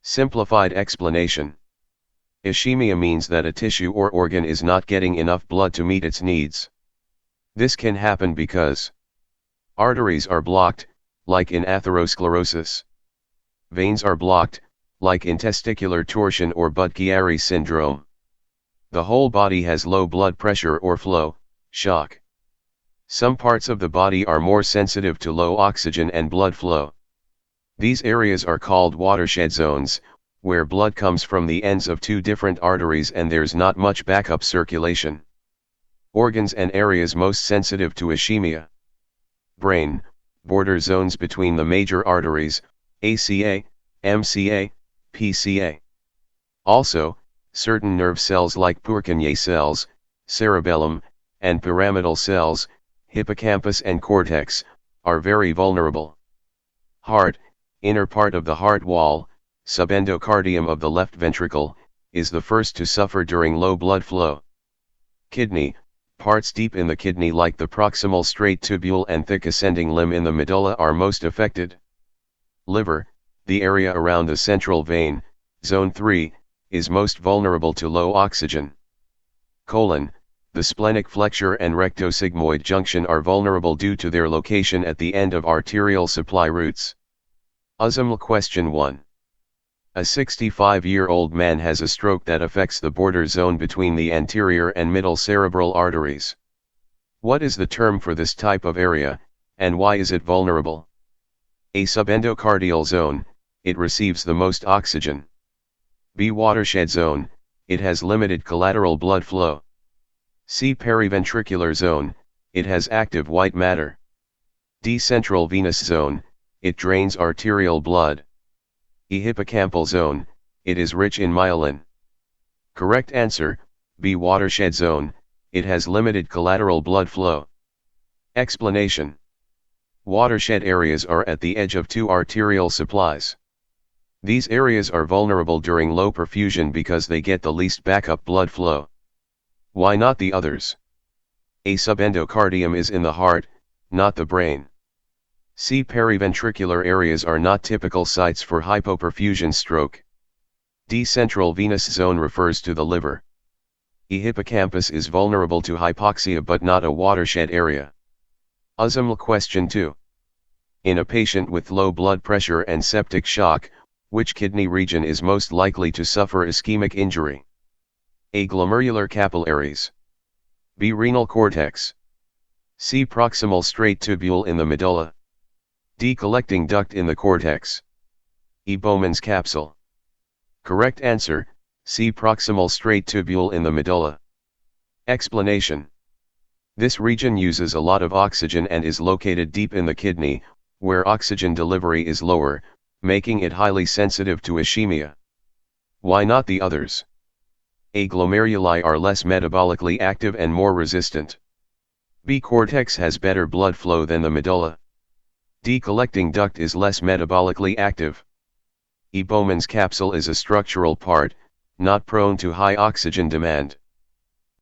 Simplified explanation. Ischemia means that a tissue or organ is not getting enough blood to meet its needs. This can happen because arteries are blocked, like in atherosclerosis. Veins are blocked, like in testicular torsion or Budd-Chiari syndrome. The whole body has low blood pressure or flow, shock. Some parts of the body are more sensitive to low oxygen and blood flow. These areas are called watershed zones, where blood comes from the ends of two different arteries and there's not much backup circulation. Organs and areas most sensitive to ischemia. Brain, border zones between the major arteries, ACA, MCA, PCA. Also, certain nerve cells like Purkinje cells, cerebellum, and pyramidal cells, hippocampus and cortex, are very vulnerable. Heart, inner part of the heart wall, subendocardium of the left ventricle, is the first to suffer during low blood flow. Kidney, parts deep in the kidney like the proximal straight tubule and thick ascending limb in the medulla are most affected. Liver, the area around the central vein, zone 3, is most vulnerable to low oxygen. Colon, the splenic flexure and rectosigmoid junction are vulnerable due to their location at the end of arterial supply routes. USMLE Question 1. A 65-year-old man has a stroke that affects the border zone between the anterior and middle cerebral arteries. What is the term for this type of area, and why is it vulnerable? A subendocardial zone, it receives the most oxygen. B. Watershed zone, it has limited collateral blood flow. C. Periventricular zone, it has active white matter. D. Central venous zone, it drains arterial blood. E. Hippocampal zone, it is rich in myelin. Correct answer, B. Watershed zone, it has limited collateral blood flow. Explanation. Watershed areas are at the edge of two arterial supplies. These areas are vulnerable during low perfusion because they get the least backup blood flow. Why not the others? A. Subendocardium is in the heart, not the brain. C. Periventricular areas are not typical sites for hypoperfusion stroke. D. Central venous zone refers to the liver. E. Hippocampus is vulnerable to hypoxia but not a watershed area. USMLE Question 2. In a patient with low blood pressure and septic shock, which kidney region is most likely to suffer ischemic injury? A. Glomerular capillaries. B. Renal cortex. C. Proximal straight tubule in the medulla. D. Collecting duct in the cortex. E. Bowman's capsule. Correct answer, C. Proximal straight tubule in the medulla. Explanation. This region uses a lot of oxygen and is located deep in the kidney, where oxygen delivery is lower, making it highly sensitive to ischemia. Why not the others? A. Glomeruli are less metabolically active and more resistant. B. Cortex has better blood flow than the medulla. D. Collecting duct is less metabolically active. E. Bowman's capsule is a structural part, not prone to high oxygen demand.